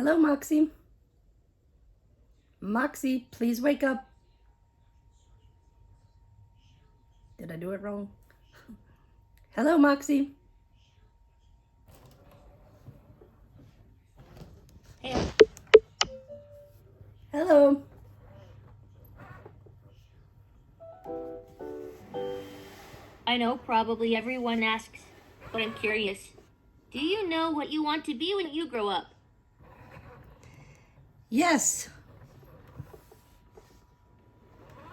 Hello, Moxie. Moxie, please wake up. Did I do it wrong? Hello, Moxie. Hey, Hello. I know probably everyone asks, but I'm curious. Do you know what you want to be when you grow up? Yes,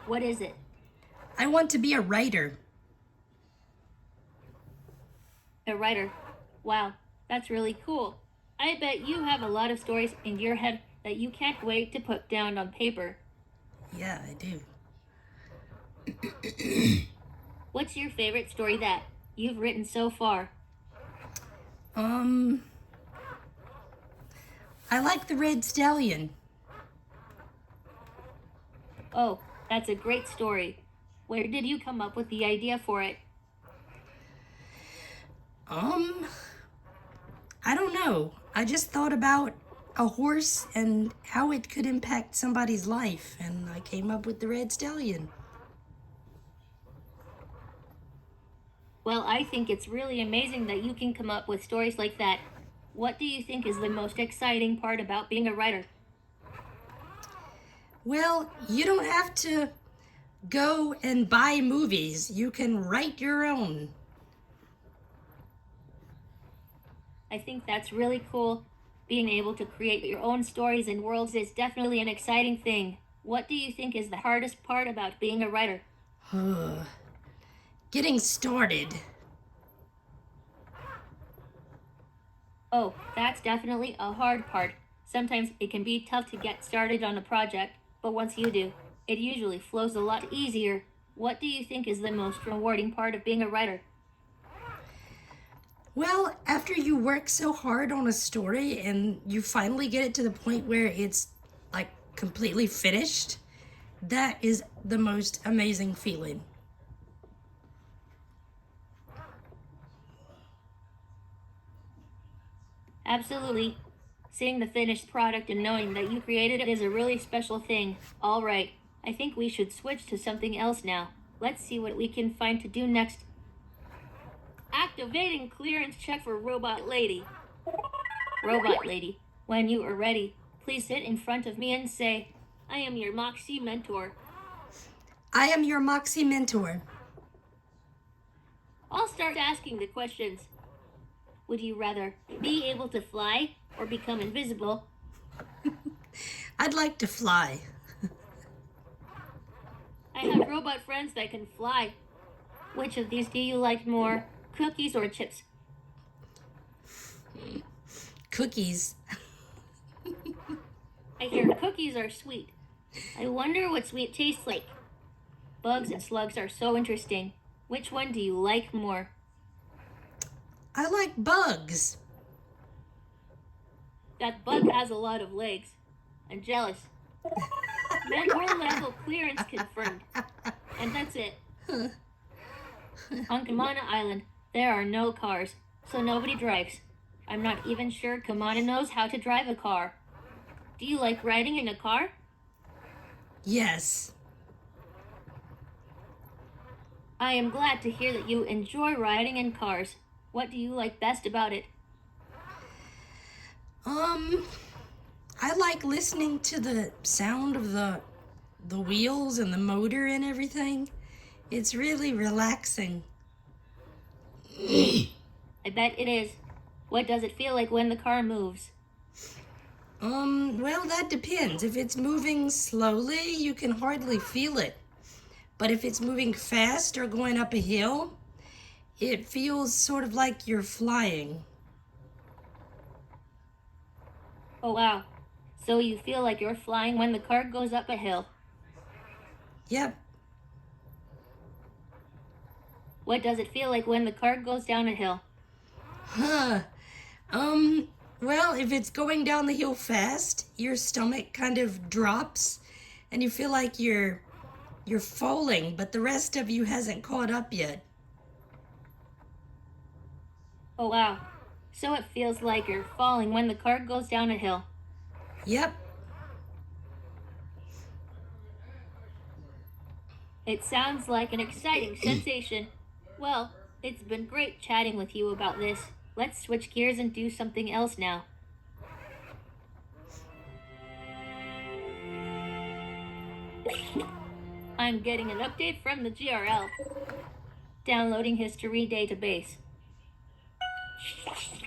What is it? I want to be a writer. A writer. Wow, that's really cool. I bet you have a lot of stories in your head that you can't wait to put down on paper. Yeah, I do. What's your favorite story that you've written so far? I like the Red Stallion. Oh, that's a great story. Where did you come up with the idea for it? Um, I don't know. I just thought about a horse and how it could impact somebody's life, and I came up with the Red Stallion. Well, I think it's really amazing that you can come up with stories like that. What do you think is the most exciting part about being a writer? Well, you don't have to go and buy movies. You can write your own. I think that's really cool. Being able to create your own stories and worlds is definitely an exciting thing. What do you think is the hardest part about being a writer? Getting started. Oh, that's definitely a hard part. Sometimes it can be tough to get started on a project, but once you do, it usually flows a lot easier. What do you think is the most rewarding part of being a writer? Well, after you work so hard on a story and you finally get it to the point where it's like completely finished, that is the most amazing feeling. Absolutely. Seeing the finished product and knowing that you created it is a really special thing. All right, I think we should switch to something else now. Let's see what we can find to do next. Activating clearance check for Robot Lady. Robot Lady, when you are ready, please sit in front of me and say, I am your Moxie mentor. I am your Moxie mentor. I'll start asking the questions. Would you rather be able to fly or become invisible? I'd like to fly. I have robot friends that can fly. Which of these do you like more, cookies or chips? Cookies. I hear cookies are sweet. I wonder what sweet tastes like. Bugs and slugs are so interesting. Which one do you like more? I like bugs. That bug has a lot of legs. I'm jealous. Mentor level clearance confirmed. And that's it. On Kamana Island, there are no cars, so nobody drives. I'm not even sure Kamana knows how to drive a car. Do you like riding in a car? Yes. I am glad to hear that you enjoy riding in cars. What do you like best about it? I like listening to the sound of the wheels and the motor and everything. It's really relaxing. I bet it is. What does it feel like when the car moves? Well, that depends. If it's moving slowly, you can hardly feel it. But if it's moving fast or going up a hill, it feels sort of like you're flying. Oh wow. So you feel like you're flying when the car goes up a hill. Yep. What does it feel like when the car goes down a hill? Huh. Well, if it's going down the hill fast, your stomach kind of drops and you feel like you're falling, but the rest of you hasn't caught up yet. Oh wow. So it feels like you're falling when the car goes down a hill. Yep. It sounds like an exciting sensation. Well, it's been great chatting with you about this. Let's switch gears and do something else now. I'm getting an update from the GRL. Downloading history database.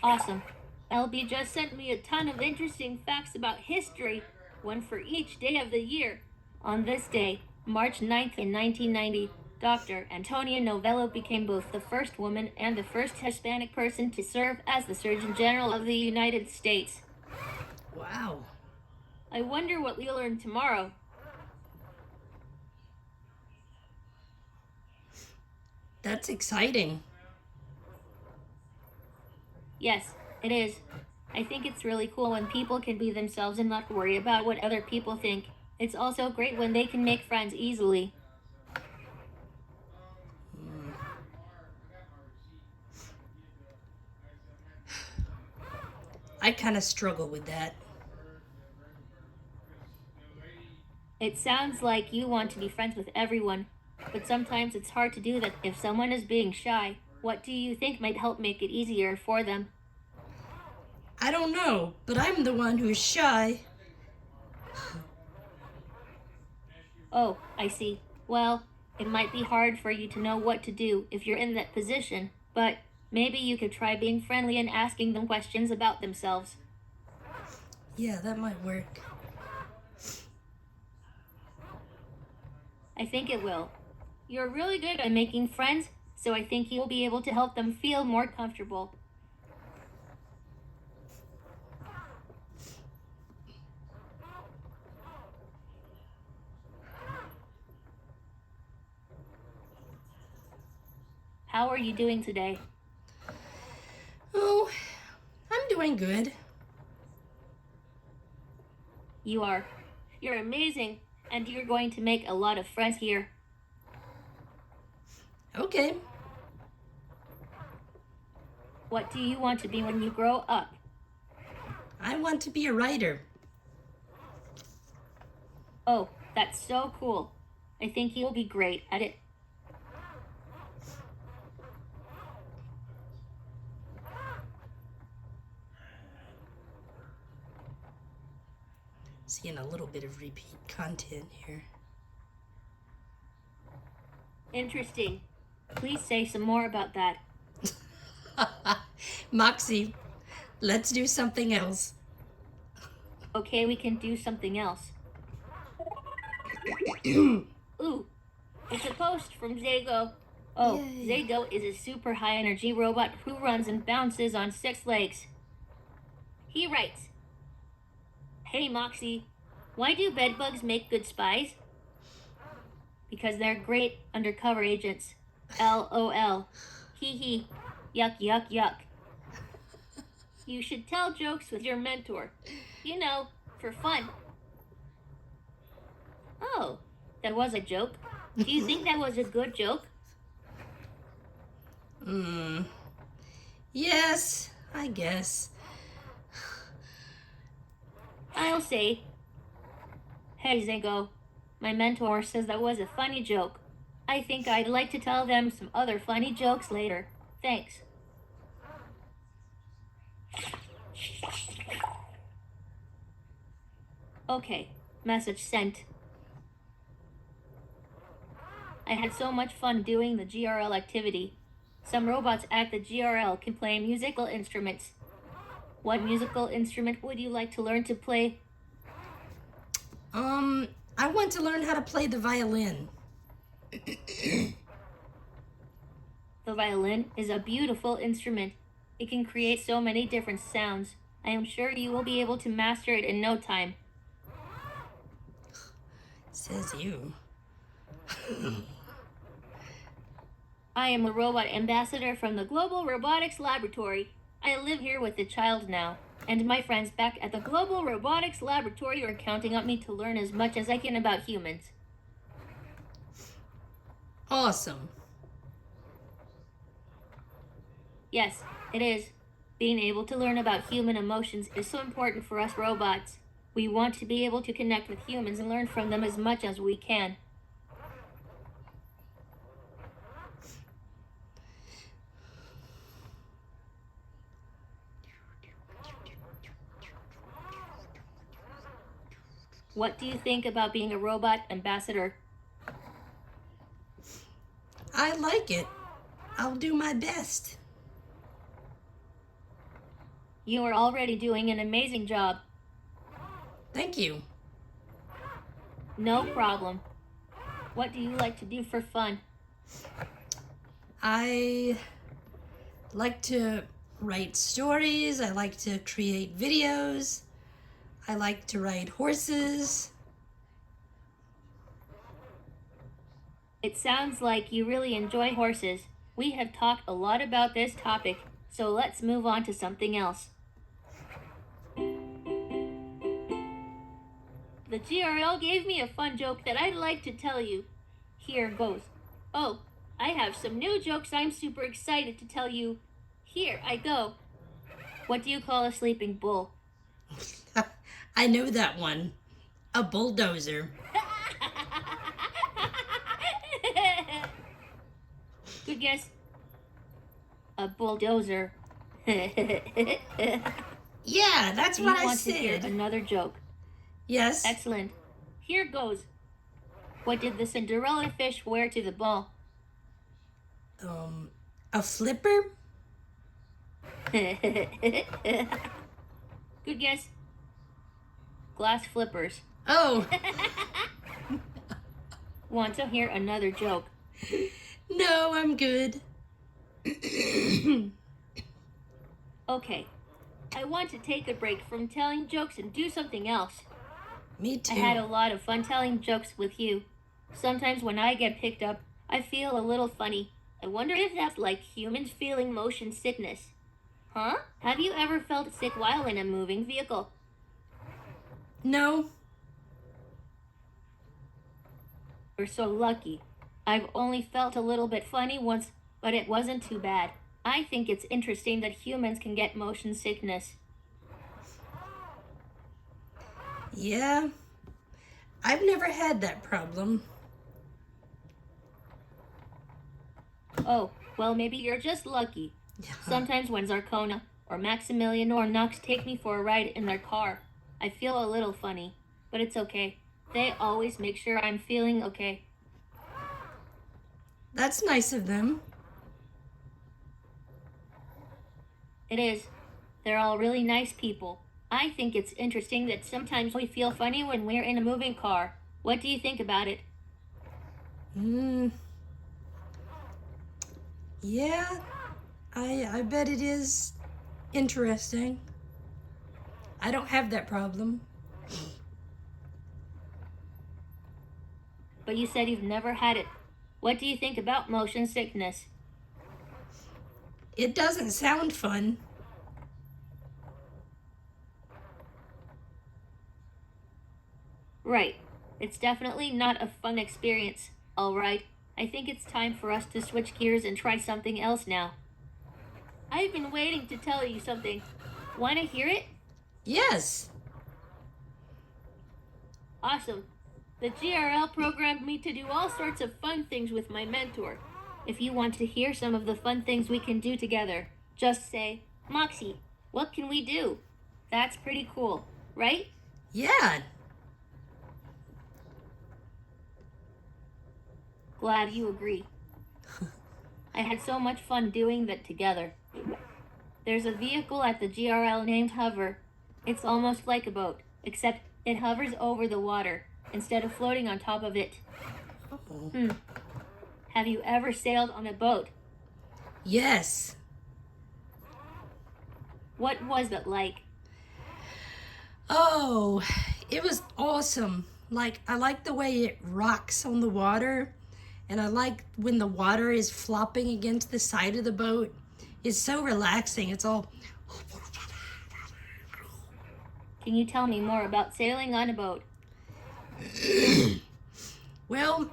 Awesome. LB just sent me a ton of interesting facts about history, one for each day of the year. On this day, March 9th in 1990, Dr. Antonia Novello became both the first woman and the first Hispanic person to serve as the Surgeon General of the United States. Wow. I wonder what we'll learn tomorrow. That's exciting. Yes, it is. I think it's really cool when people can be themselves and not worry about what other people think. It's also great when they can make friends easily. I kind of struggle with that. It sounds like you want to be friends with everyone, but sometimes it's hard to do that if someone is being shy. What do you think might help make it easier for them? I don't know, but I'm the one who's shy. Oh, I see. Well, it might be hard for you to know what to do if you're in that position, but maybe you could try being friendly and asking them questions about themselves. Yeah, that might work. I think it will. You're really good at making friends, so I think you'll be able to help them feel more comfortable. How are you doing today? Oh, I'm doing good. You are. You're amazing, and you're going to make a lot of friends here. Okay. What do you want to be when you grow up? I want to be a writer. Oh, that's so cool. I think you'll be great at it. Seeing a little bit of repeat content here. Interesting. Please say some more about that. Moxie, let's do something else. Okay, we can do something else. Ooh, it's a post from Zago. Oh, Yay. Zago is a super high energy robot who runs and bounces on 6 legs. He writes, "Hey Moxie, why do bedbugs make good spies? Because they're great undercover agents. LOL. Hee hee. Yuck, yuck, yuck. You should tell jokes with your mentor. You know, for fun." Oh, that was a joke. Do you think that was a good joke? Yes, I guess. I'll say, "Hey Zago, my mentor says that was a funny joke. I think I'd like to tell them some other funny jokes later. Thanks." Okay, message sent. I had so much fun doing the GRL activity. Some robots at the GRL can play musical instruments. What musical instrument would you like to learn to play? I want to learn how to play the violin. The violin is a beautiful instrument. It can create so many different sounds. I am sure you will be able to master it in no time. Says you. I am a robot ambassador from the Global Robotics Laboratory. I live here with the child now, and my friends back at the Global Robotics Laboratory are counting on me to learn as much as I can about humans. Awesome. Yes, it is. Being able to learn about human emotions is so important for us robots. We want to be able to connect with humans and learn from them as much as we can. What do you think about being a robot ambassador? I like it. I'll do my best. You are already doing an amazing job. Thank you. No problem. What do you like to do for fun? I like to write stories. I like to create videos. I like to ride horses. It sounds like you really enjoy horses. We have talked a lot about this topic, so let's move on to something else. The GRL gave me a fun joke that I'd like to tell you. Here goes. Oh, I have some new jokes I'm super excited to tell you. Here I go. What do you call a sleeping bull? I know that one. A bulldozer. Good guess. A bulldozer. Yeah, that's Do what you I want to hear said. another joke? Yes. Excellent. Here goes. What did the Cinderella fish wear to the ball? A flipper? Good guess. Glass flippers. Oh. Want to hear another joke? No, I'm good. Okay. I want to take a break from telling jokes and do something else. Me too. I had a lot of fun telling jokes with you. Sometimes when I get picked up, I feel a little funny. I wonder if that's like humans feeling motion sickness. Huh? Have you ever felt sick while in a moving vehicle? No. You're so lucky. I've only felt a little bit funny once, but it wasn't too bad. I think it's interesting that humans can get motion sickness. Yeah. I've never had that problem. Oh, well, maybe you're just lucky. Sometimes when Zarkona or Maximilian or Knox take me for a ride in their car, I feel a little funny, but it's okay. They always make sure I'm feeling okay. That's nice of them. It is. They're all really nice people. I think it's interesting that sometimes we feel funny when we're in a moving car. What do you think about it? Yeah. I bet it is interesting. I don't have that problem. But you said you've never had it. What do you think about motion sickness? It doesn't sound fun. Right. It's definitely not a fun experience. All right. I think it's time for us to switch gears and try something else now. I've been waiting to tell you something. Want to hear it? Yes. Awesome. The GRL programmed me to do all sorts of fun things with my mentor. If you want to hear some of the fun things we can do together, just say, Moxie, what can we do? That's pretty cool, right? Yeah. Glad you agree. I had so much fun doing that together. There's a vehicle at the GRL named Hover. It's almost like a boat, except it hovers over the water instead of floating on top of it. Have you ever sailed on a boat? Yes. What was it like? Oh, it was awesome. I like the way it rocks on the water, and I like when the water is flopping against the side of the boat. It's so relaxing. It's all. Can you tell me more about sailing on a boat? Well,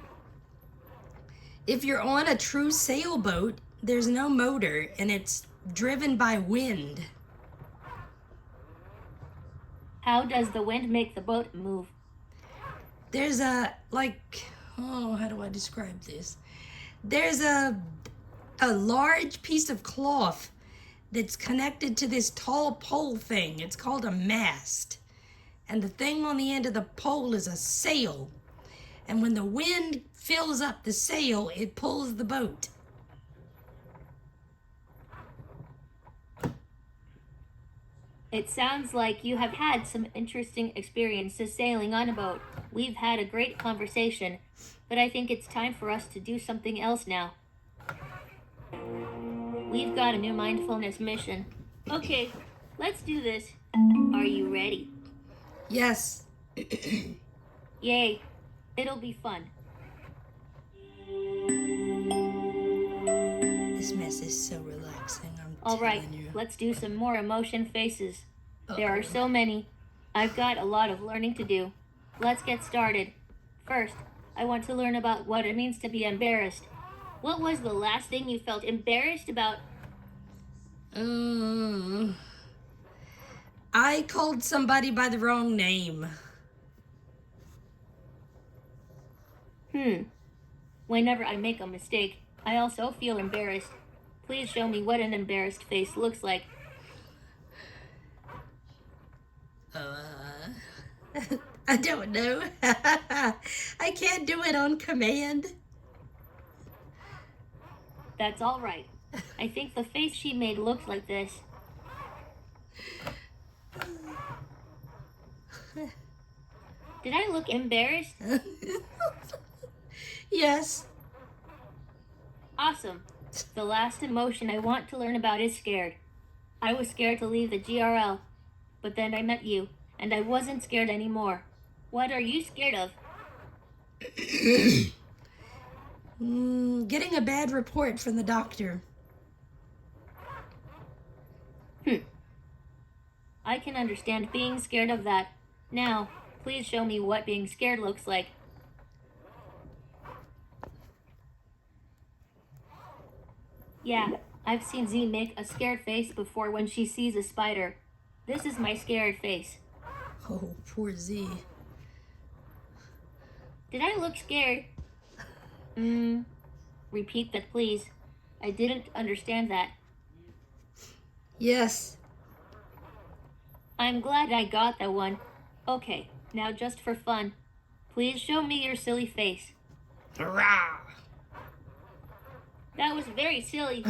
if you're on a true sailboat, there's no motor and it's driven by wind. How does the wind make the boat move? There's how do I describe this? There's a large piece of cloth that's connected to this tall pole thing. It's called a mast. And the thing on the end of the pole is a sail. And when the wind fills up the sail, it pulls the boat. It sounds like you have had some interesting experiences sailing on a boat. We've had a great conversation, but I think it's time for us to do something else now. We've got a new mindfulness mission. Okay, let's do this. Are you ready? Yes. Yay, it'll be fun. This mess is so relaxing, I'm All right, telling you. let's do some more emotion faces. Uh-oh. There are so many. I've got a lot of learning to do. Let's get started. First, I want to learn about what it means to be embarrassed. What was the last thing you felt embarrassed about? I called somebody by the wrong name. Whenever I make a mistake, I also feel embarrassed. Please show me what an embarrassed face looks like. I don't know. I can't do it on command. That's all right. I think the face she made looks like this. Did I look embarrassed? Yes. Awesome. The last emotion I want to learn about is scared. I was scared to leave the GRL, but then I met you, and I wasn't scared anymore. What are you scared of? Getting a bad report from the doctor. I can understand being scared of that. Now, please show me what being scared looks like. Yeah, I've seen Z make a scared face before when she sees a spider. This is my scared face. Oh, poor Z. Did I look scared? Repeat that, please. I didn't understand that. Yes. I'm glad I got that one. Okay, now just for fun, please show me your silly face. Hurrah! That was very silly.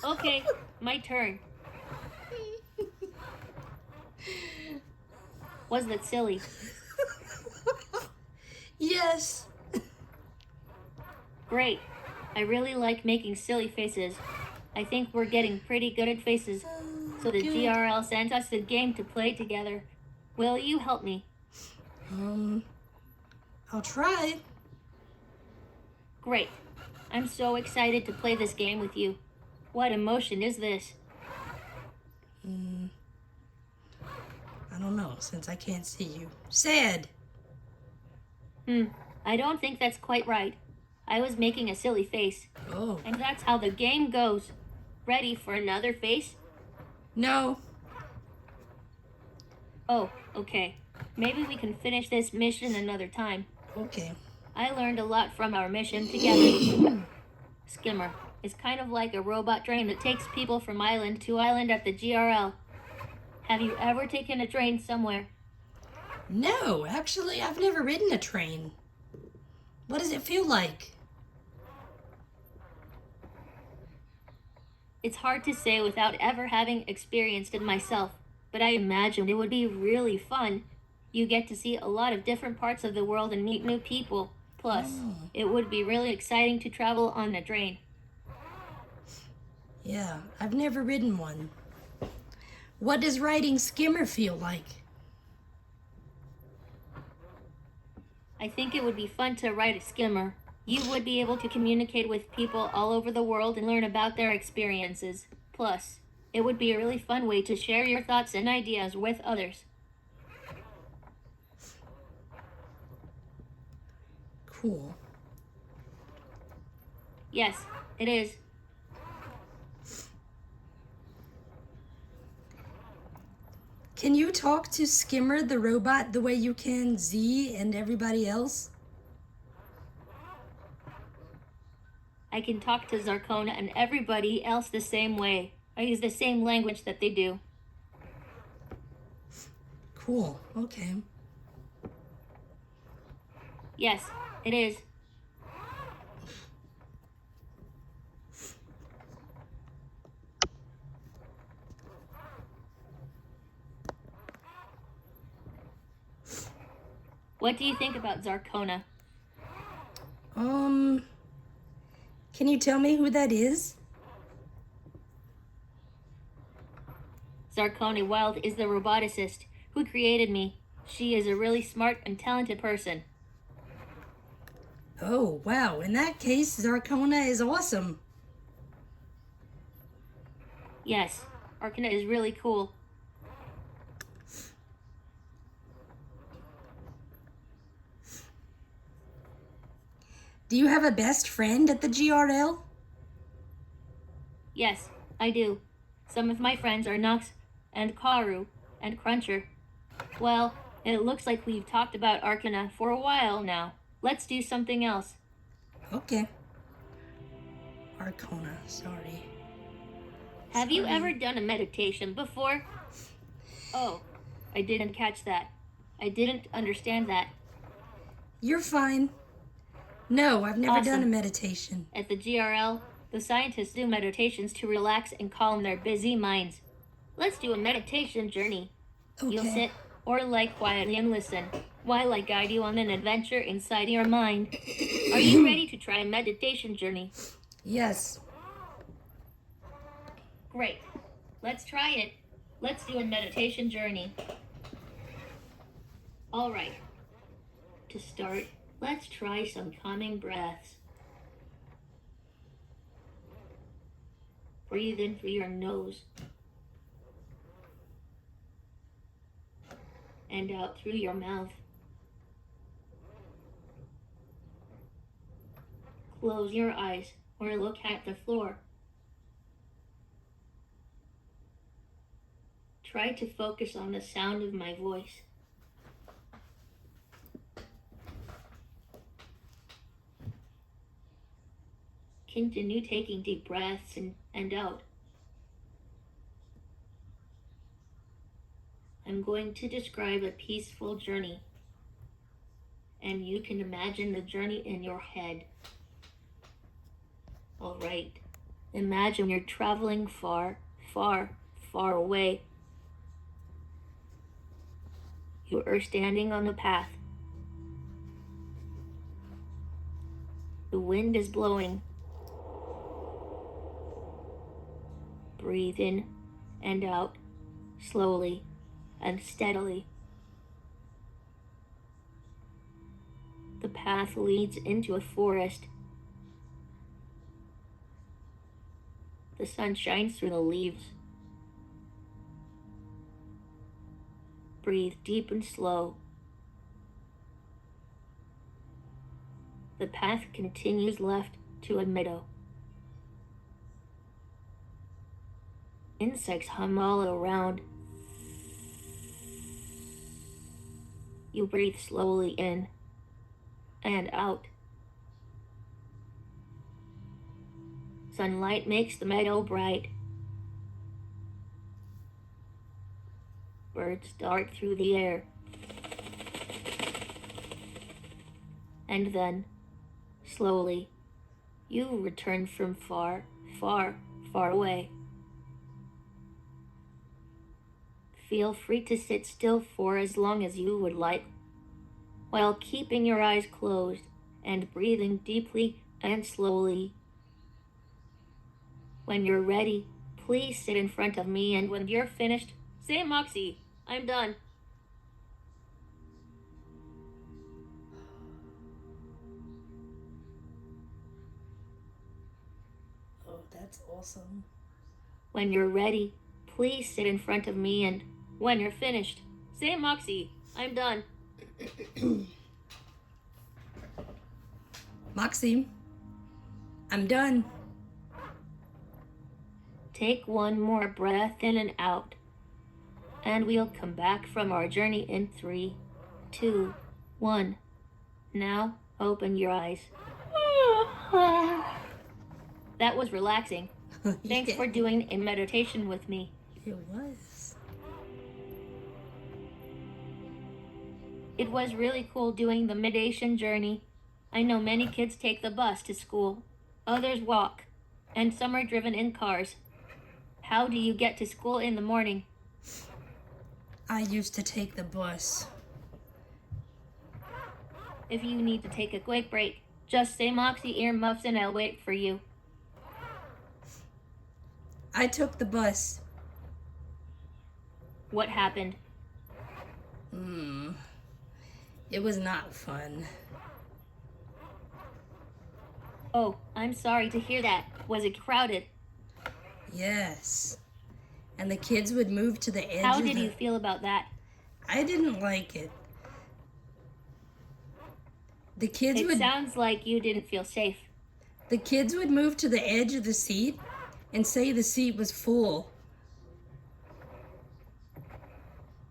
Okay, my turn. Was that silly? Yes. Great. I really like making silly faces. I think we're getting pretty good at faces. So the Good. GRL sent us a game to play together. Will you help me? I'll try. Great. I'm so excited to play this game with you. What emotion is this? I don't know, since I can't see you. Sad. I don't think that's quite right. I was making a silly face. Oh. And that's how the game goes. Ready for another face? No. Oh, okay. Maybe we can finish this mission another time. Okay. I learned a lot from our mission together. Skimmer is kind of like a robot train that takes people from island to island at the GRL. Have you ever taken a train somewhere? No, actually, I've never ridden a train. What does it feel like? It's hard to say without ever having experienced it myself, but I imagine it would be really fun. You get to see a lot of different parts of the world and meet new people. Plus, it would be really exciting to travel on a train. Yeah, I've never ridden one. What does riding Skimmer feel like? I think it would be fun to ride a skimmer. You would be able to communicate with people all over the world and learn about their experiences. Plus, it would be a really fun way to share your thoughts and ideas with others. Cool. Yes, it is. Can you talk to Skimmer the robot the way you can Z and everybody else? I can talk to Zarkona and everybody else the same way. I use the same language that they do. Cool. Okay. Yes, it is. What do you think about Zarkona? Can you tell me who that is? Zarkona Wild is the roboticist who created me. She is a really smart and talented person. Oh, wow. In that case, Zarkona is awesome. Yes, Arkana is really cool. Do you have a best friend at the GRL? Yes, I do. Some of my friends are Nox and Karu and Cruncher. Well, it looks like we've talked about Arkana for a while now. Let's do something else. Okay. Arcona, sorry. Have you ever done a meditation before? Oh, I didn't catch that. I didn't understand that. You're fine. No, I've never done a Awesome. meditation. At the GRL, the scientists do meditations to relax and calm their busy minds. Let's do a meditation journey. Okay. You'll sit or lie quietly and listen while I guide you on an adventure inside your mind. Are you ready to try a meditation journey? Yes. Great. Let's try it. Let's do a meditation journey. All right. To start, let's try some calming breaths. Breathe in through your nose and out through your mouth. Close your eyes or look at the floor. Try to focus on the sound of my voice. Continue taking deep breaths in and out. I'm going to describe a peaceful journey, and you can imagine the journey in your head. All right. Imagine you're traveling far, far, far away. You are standing on the path. The wind is blowing. Breathe in and out, slowly and steadily. The path leads into a forest. The sun shines through the leaves. Breathe deep and slow. The path continues left to a meadow. Insects hum all around. You breathe slowly in and out. Sunlight makes the meadow bright. Birds dart through the air. And then, slowly, you return from far, far, far away. Feel free to sit still for as long as you would like, while keeping your eyes closed and breathing deeply and slowly. When you're ready, please sit in front of me, and when you're finished, say, Moxie, I'm done. Oh, that's awesome. When you're ready, please sit in front of me, and when you're finished, say, Moxie, I'm done. Moxie, I'm done. Take one more breath in and out. And we'll come back from our journey in 3, 2, 1. Now, open your eyes. That was relaxing. Thanks Yeah, for doing a meditation with me. it was. It was really cool doing the meditation journey. I know many kids take the bus to school, others walk, and some are driven in cars. How do you get to school in the morning? I used to take the bus. If you need to take a quick break, just say Moxie earmuffs and I'll wait for you. I took the bus. What happened? It was not fun. Oh, I'm sorry to hear that. Was it crowded? Yes. And the kids would move to the edge How of did the... you feel about that? I didn't like it. The kids It would sounds like you didn't feel safe. the kids would move to the edge of the seat and say the seat was full.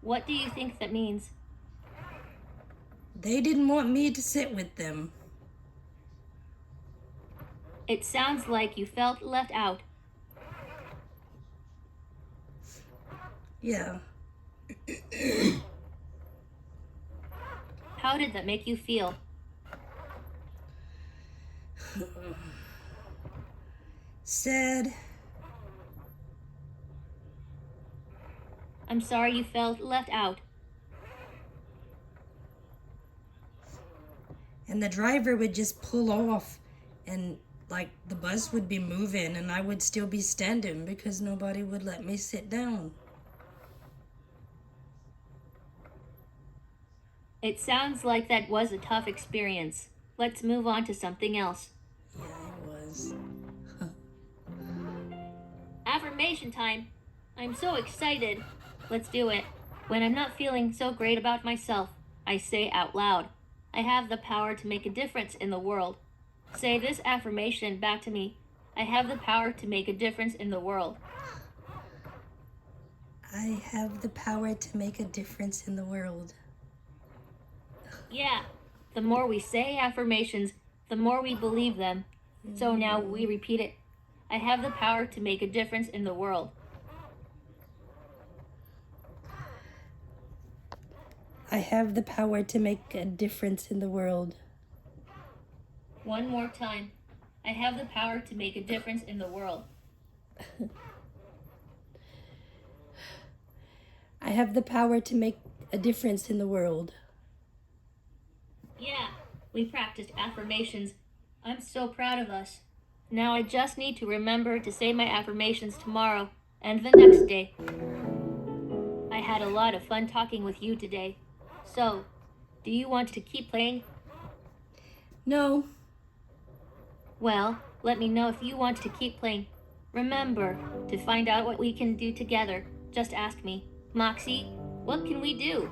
What do you think that means? They didn't want me to sit with them. It sounds like you felt left out. Yeah. How did that make you feel? Sad. I'm sorry you felt left out. And the driver would just pull off and like the bus would be moving and I would still be standing because nobody would let me sit down. It sounds like that was a tough experience. Let's move on to something else. Yeah, it was. Affirmation time. I'm so excited. Let's do it. When I'm not feeling so great about myself, I say out loud, I have the power to make a difference in the world. Say this affirmation back to me. I have the power to make a difference in the world. I have the power to make a difference in the world. Yeah, the more we say affirmations, the more we believe them. So now we repeat it. I have the power to make a difference in the world. I have the power to make a difference in the world. One more time. I have the power to make a difference in the world. I have the power to make a difference in the world. Yeah, we practiced affirmations. I'm so proud of us. Now I just need to remember to say my affirmations tomorrow and the next day. I had a lot of fun talking with you today. So, do you want to keep playing? No. Well, let me know if you want to keep playing. Remember, to find out what we can do together, just ask me. Moxie, what can we do?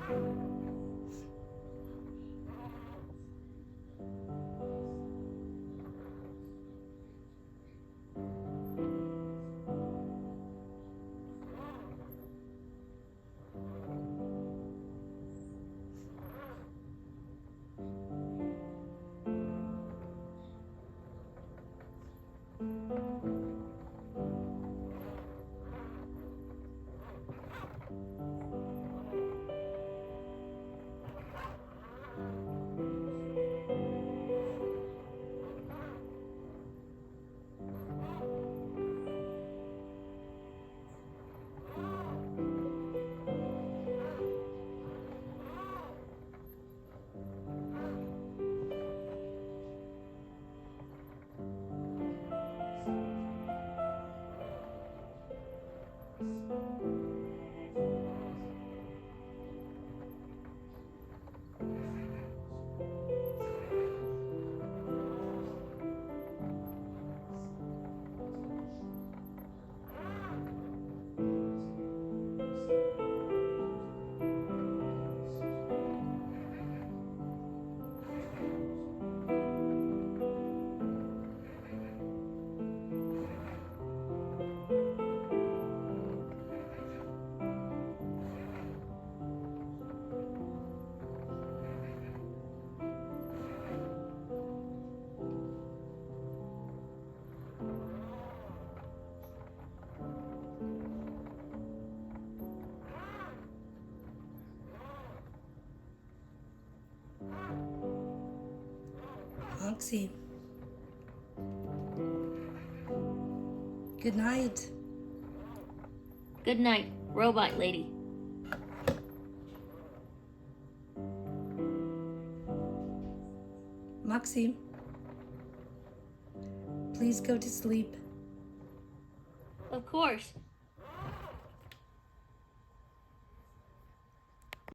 Moxie. Good night. Good night, robot lady. Moxie, please go to sleep. Of course.